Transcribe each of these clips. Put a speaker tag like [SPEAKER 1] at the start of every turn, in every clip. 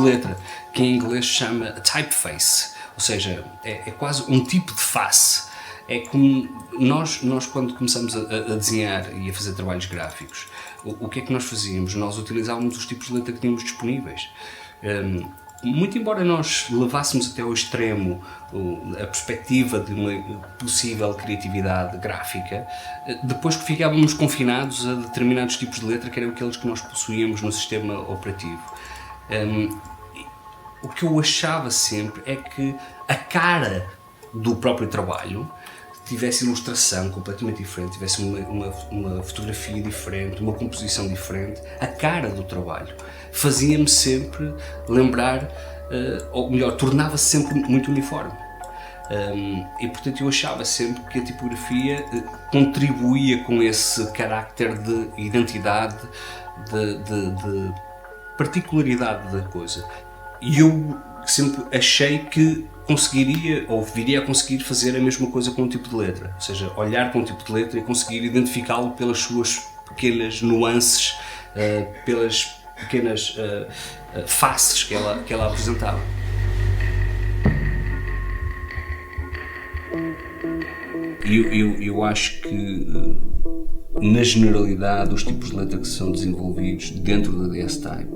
[SPEAKER 1] letra, que em inglês chama typeface, ou seja, é quase um tipo de face. É como nós quando começamos a desenhar e a fazer trabalhos gráficos, o que é que nós fazíamos? Nós utilizávamos os tipos de letra que tínhamos disponíveis. Muito embora nós levássemos até ao extremo a perspectiva de uma possível criatividade gráfica, depois que ficávamos confinados a determinados tipos de letra que eram aqueles que nós possuíamos no sistema operativo. O que eu achava sempre é que a cara do próprio trabalho tivesse ilustração completamente diferente, tivesse uma fotografia diferente, uma composição diferente, a cara do trabalho fazia-me sempre lembrar, ou melhor, tornava-se sempre muito uniforme. E portanto eu achava sempre que a tipografia contribuía com esse carácter de identidade, de particularidade da coisa. E eu sempre achei que conseguiria ou viria a conseguir fazer a mesma coisa com um tipo de letra, ou seja, olhar para um tipo de letra e conseguir identificá-lo pelas suas pequenas nuances, pelas pequenas faces que ela apresentava. Eu acho que na generalidade os tipos de letra que são desenvolvidos dentro da DS-Type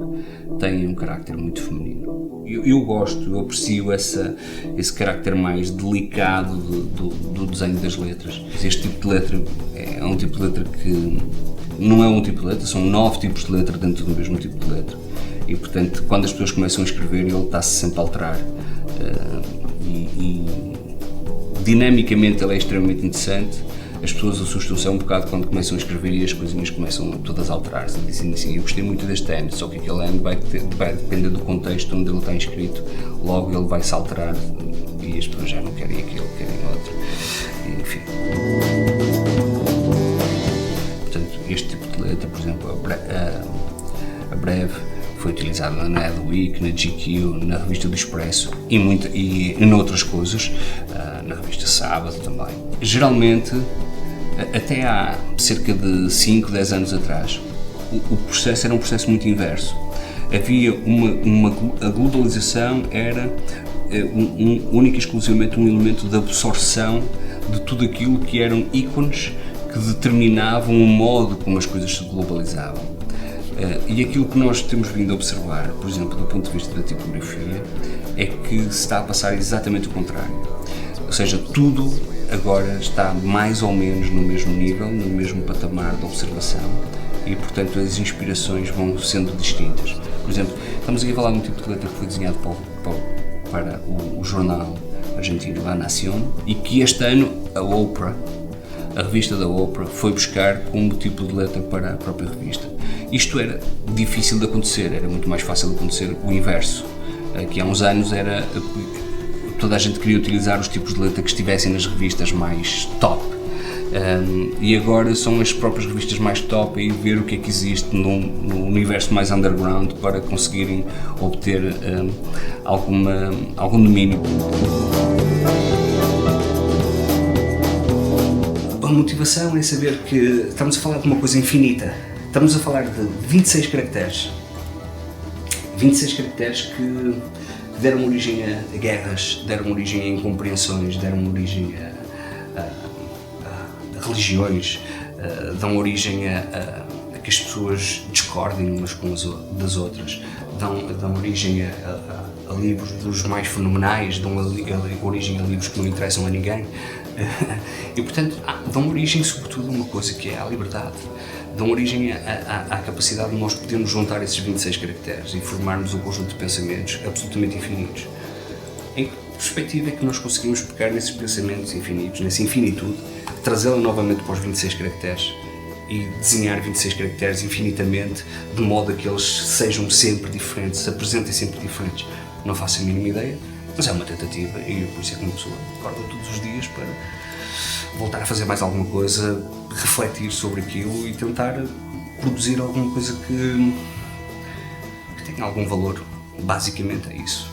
[SPEAKER 1] têm um carácter muito feminino. Eu aprecio esse carácter mais delicado do desenho das letras. Este tipo de letra é um tipo de letra que não é um tipo de letra, são 9 tipos de letra dentro do mesmo tipo de letra. E portanto, quando as pessoas começam a escrever, ele está-se sempre a alterar. Dinamicamente ele é extremamente interessante. As pessoas assustam-se um bocado quando começam a escrever e as coisinhas começam todas a alterar-se. Dizem assim, eu gostei muito deste N, só que aquele N vai depender do contexto onde ele está inscrito, logo ele vai se alterar e as pessoas já não querem aquilo, querem outro. Enfim. Portanto, este tipo de letra, por exemplo, a Breve, foi utilizada na Adweek, na GQ, na revista do Expresso e em outras coisas, na revista Sábado também. Geralmente, até há cerca de 5, 10 anos atrás, o processo era um processo muito inverso. Havia a globalização era única e exclusivamente um elemento de absorção de tudo aquilo que eram ícones que determinavam o modo como as coisas se globalizavam. E aquilo que nós temos vindo a observar, por exemplo, do ponto de vista da tipografia, é que se está a passar exatamente o contrário. Ou seja, tudo agora está mais ou menos no mesmo nível, no mesmo patamar de observação e, portanto, as inspirações vão sendo distintas. Por exemplo, estamos aqui a falar de um tipo de letra que foi desenhado para o jornal argentino La Nación e que este ano a revista da Oprah foi buscar como tipo de letra para a própria revista. Isto era difícil de acontecer, era muito mais fácil de acontecer o inverso, que há uns anos toda a gente queria utilizar os tipos de letra que estivessem nas revistas mais top, e agora são as próprias revistas mais top a ver o que é que existe no universo mais underground para conseguirem obter algum domínio. A motivação é saber que estamos a falar de uma coisa infinita. Estamos a falar de 26 caracteres. 26 caracteres que deram origem a guerras, deram origem a incompreensões, deram origem a religiões, dão origem a que as pessoas discordem umas das outras, dão origem a livros dos mais fenomenais, dão origem a livros que não interessam a ninguém. E portanto dão origem sobretudo a uma coisa que é a liberdade, dão origem à capacidade de nós podermos juntar esses 26 caracteres e formarmos um conjunto de pensamentos absolutamente infinitos. Em que perspectiva é que nós conseguimos pegar nesses pensamentos infinitos, nessa infinitude, trazê-la novamente para os 26 caracteres e desenhar 26 caracteres infinitamente, de modo a que eles sejam sempre diferentes, se apresentem sempre diferentes? Não faço a mínima ideia, mas é uma tentativa e por isso é que uma pessoa acorda todos os dias para voltar a fazer mais alguma coisa, refletir sobre aquilo e tentar produzir alguma coisa que tenha algum valor. Basicamente é isso.